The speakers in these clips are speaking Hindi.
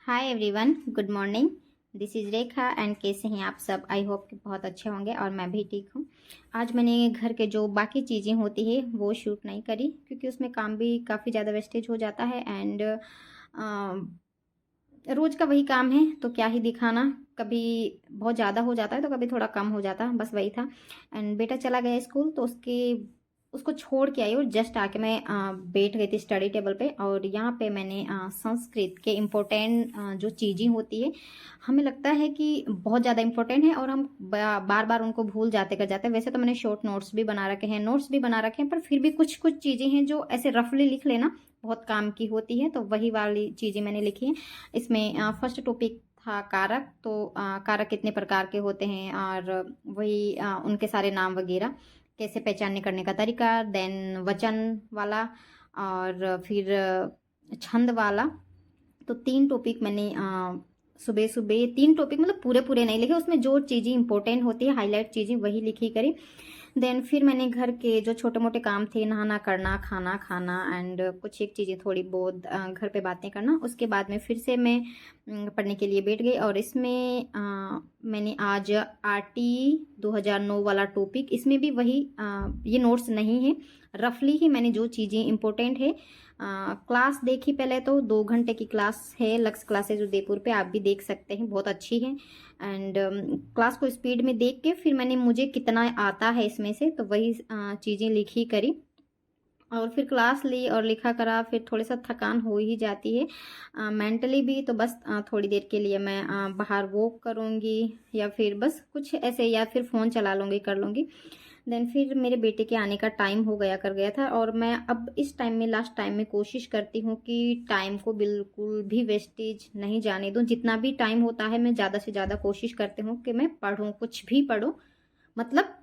Hi everyone, good morning. This is Rekha and कैसे हैं आप सब। आई होप कि बहुत अच्छे होंगे और मैं भी ठीक हूँ। आज मैंने घर के जो बाकी चीज़ें होती है वो शूट नहीं करी क्योंकि उसमें काम भी काफ़ी ज़्यादा वेस्टेज हो जाता है एंड रोज़ का वही काम है तो क्या ही दिखाना। कभी बहुत ज़्यादा हो जाता है तो कभी थोड़ा कम हो जाता है, बस वही था। एंड बेटा चला गया स्कूल तो उसको छोड़ के आई और जस्ट आके मैं बैठ गई थी स्टडी टेबल पे। और यहाँ पे मैंने संस्कृत के इम्पोर्टेंट जो चीज़ें होती है, हमें लगता है कि बहुत ज़्यादा इम्पोर्टेंट है और हम बार बार उनको भूल जाते कर जाते हैं। वैसे तो मैंने शॉर्ट नोट्स भी बना रखे हैं, पर फिर भी कुछ कुछ चीज़ें हैं जो ऐसे रफली लिख लेना बहुत काम की होती है, तो वही वाली चीज़ें मैंने लिखी हैं। इसमें फर्स्ट टॉपिक था कारक। तो कारक कितने प्रकार के होते हैं और वही उनके सारे नाम वगैरह, कैसे पहचानने करने का तरीका। देन वचन वाला और फिर छंद वाला। तो 3 टॉपिक मैंने सुबह सुबह 3 टॉपिक मतलब पूरे पूरे नहीं लिखे, उसमें जो चीज़ें इंपॉर्टेंट होती है हाईलाइट चीज़ें वही लिखी करी। देन फिर मैंने घर के जो छोटे मोटे काम थे, नहाना करना, खाना खाना एंड कुछ एक चीज़ें थोड़ी बहुत घर पे बातें करना, उसके बाद में फिर से मैं पढ़ने के लिए बैठ गई। और इसमें मैंने आज आरटी 2009 वाला टॉपिक, इसमें भी वही ये नोट्स नहीं है, रफली ही मैंने जो चीज़ें इंपॉर्टेंट है क्लास देखी। पहले तो 2 घंटे की क्लास है, लक्स क्लासेज उदयपुर पे, आप भी देख सकते हैं, बहुत अच्छी है। एंड क्लास को स्पीड में देख के फिर मैंने मुझे कितना आता है इसमें से तो वही चीज़ें लिखी करी और फिर क्लास ली और लिखा करा। फिर थोड़ी सा थकान हो ही जाती है मेंटली भी, तो बस थोड़ी देर के लिए मैं बाहर वॉक करूँगी या फिर बस कुछ ऐसे, या फिर फ़ोन चला लूँगी, कर लूँगी। देन फिर मेरे बेटे के आने का टाइम हो गया कर गया था और मैं अब इस टाइम में, लास्ट टाइम में कोशिश करती हूँ कि टाइम को बिल्कुल भी वेस्टेज नहीं जाने दूँ। जितना भी टाइम होता है मैं ज़्यादा से ज़्यादा कोशिश करती हूँ कि मैं पढूँ, कुछ भी पढूँ, मतलब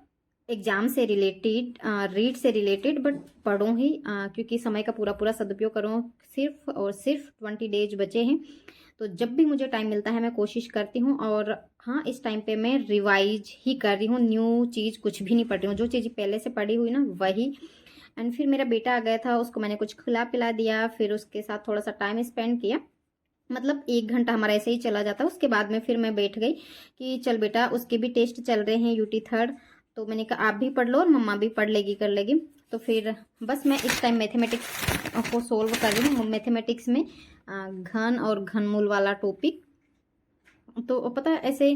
एग्जाम से रिलेटेड, रीड से रिलेटेड, बट पढूँ ही क्योंकि समय का पूरा पूरा सदुपयोग करूँ। सिर्फ और सिर्फ 20 डेज बचे हैं, तो जब भी मुझे टाइम मिलता है मैं कोशिश करती हूँ। और हाँ, इस टाइम पे मैं रिवाइज ही कर रही हूँ, न्यू चीज़ कुछ भी नहीं पढ़ रही हूँ, जो चीज़ पहले से पढ़ी हुई ना वही। एंड फिर मेरा बेटा आ गया था, उसको मैंने कुछ खिला पिला दिया, फिर उसके साथ थोड़ा सा टाइम स्पेंड किया, मतलब 1 घंटा हमारा ऐसे ही चला जाता। उसके बाद में फिर मैं बैठ गई कि चल बेटा, उसके भी टेस्ट चल रहे हैं यूटी थर्ड, तो मैंने कहा आप भी पढ़ लो और मम्मा भी पढ़ लेगी, कर लेगी। तो फिर बस मैं इस टाइम मैथमेटिक्स को सोल्व कर रही हूँ। मैथमेटिक्स में घन और घनमूल वाला टॉपिक। तो पता है ऐसे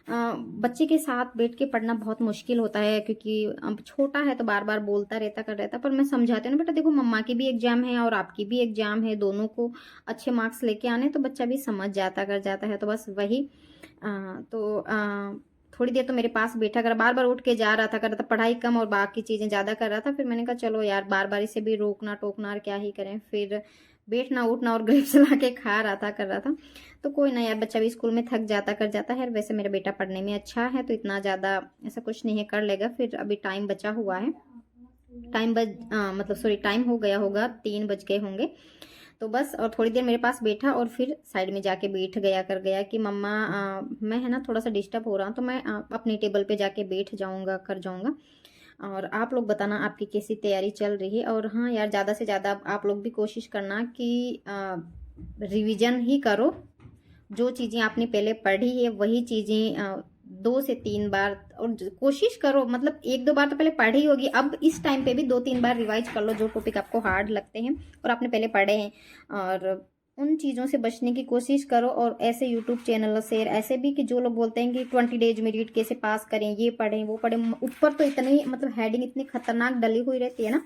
बच्चे के साथ बैठ के पढ़ना बहुत मुश्किल होता है क्योंकि अब छोटा है तो बार बार बोलता रहता कर रहता, पर मैं समझाती हूँ ना, बेटा देखो मम्मा की भी एग्जाम है और आपकी भी एग्जाम है, दोनों को अच्छे मार्क्स लेके आने, तो बच्चा भी समझ जाता कर जाता है। तो बस वही थोड़ी देर तो मेरे पास बैठा कर, बार बार उठ के जा रहा था, कर रहा था, पढ़ाई कम और बाकी चीज़ें ज़्यादा कर रहा था। फिर मैंने कहा चलो यार, बार बार इसे भी रोकना टोकना और क्या ही करें। फिर बैठना उठना और ग्रेप्स ला के खा रहा था, कर रहा था। तो कोई ना यार, बच्चा भी स्कूल में थक जाता कर जाता है। वैसे मेरा बेटा पढ़ने में अच्छा है तो इतना ज़्यादा ऐसा कुछ नहीं है, कर लेगा। फिर अभी टाइम बचा हुआ है, मतलब सॉरी, टाइम हो गया होगा, 3 बज गए होंगे। तो बस और थोड़ी देर मेरे पास बैठा और फिर साइड में जाके बैठ गया कर गया कि मम्मा मैं है ना थोड़ा सा डिस्टर्ब हो रहा हूँ, तो मैं अपनी टेबल पे जाके बैठ जाऊँगा, कर जाऊँगा। और आप लोग बताना आपकी कैसी तैयारी चल रही है। और हाँ यार, ज़्यादा से ज़्यादा आप लोग भी कोशिश करना कि रिवीजन ही करो। जो चीज़ें आपने पहले पढ़ी है वही चीज़ें 2 से 3 बार, और कोशिश करो, मतलब 1-2 बार तो पहले पढ़ी होगी, अब इस टाइम पे भी 2-3 बार रिवाइज कर लो जो टॉपिक आपको हार्ड लगते हैं और आपने पहले पढ़े हैं। और उन चीज़ों से बचने की कोशिश करो। और ऐसे यूट्यूब चैनल शेयर ऐसे भी कि जो लोग बोलते हैं कि 20 डेज में रीड कैसे पास करें, ये पढ़ें वो पढ़ें, ऊपर तो इतनी मतलब हेडिंग इतनी खतरनाक डली हुई रहती है ना,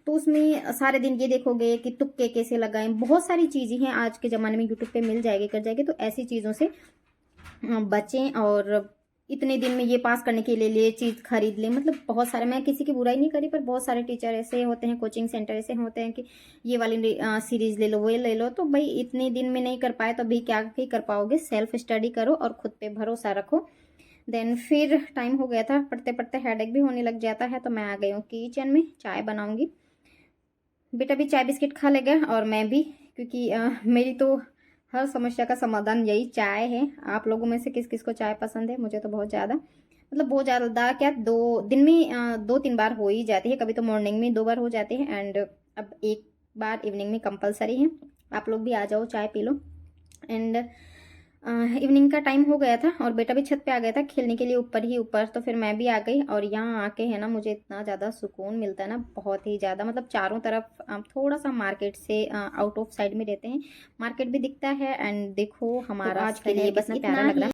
तो उसमें सारे दिन ये देखोगे कि तुक्के कैसे लगाएं, बहुत सारी चीज़ें हैं आज के ज़माने में, यूट्यूब पे मिल जाएगी, कर जाएगी। तो ऐसी चीज़ों से बचें। और इतने दिन में ये पास करने के लिए ये चीज़ खरीद लें, मतलब बहुत सारे, मैं किसी की बुराई नहीं करी, पर बहुत सारे टीचर ऐसे होते हैं, कोचिंग सेंटर ऐसे होते हैं कि ये वाली सीरीज ले लो, वो ले लो। तो भाई इतने दिन में नहीं कर पाए तो अभी क्या ही कर पाओगे। सेल्फ स्टडी करो और खुद पे भरोसा रखो। देन फिर टाइम हो गया था, पढ़ते पढ़ते हेडेक भी होने लग जाता है, तो मैं आ गई हूँ किचन में, चाय बनाऊंगी। बेटा भी चाय बिस्किट खा लेगा और मैं भी, क्योंकि मेरी तो हर समस्या का समाधान यही चाय है। आप लोगों में से किस किस को चाय पसंद है? मुझे तो बहुत ज़्यादा, मतलब बहुत ज़्यादा क्या, 2 दिन में 2-3 बार हो ही जाती है, कभी तो मॉर्निंग में 2 बार हो जाती है एंड अब एक बार इवनिंग में कंपलसरी है। आप लोग भी आ जाओ, चाय पी लो। एंड इवनिंग का टाइम हो गया था और बेटा भी छत पे आ गया था खेलने के लिए ऊपर ही ऊपर, तो फिर मैं भी आ गई। और यहाँ आके है ना मुझे इतना ज़्यादा सुकून मिलता है ना, बहुत ही ज़्यादा, मतलब चारों तरफ थोड़ा सा मार्केट से आउट ऑफ साइड में रहते हैं, मार्केट भी दिखता है एंड देखो हमारा आज के लिए बस इतना ही।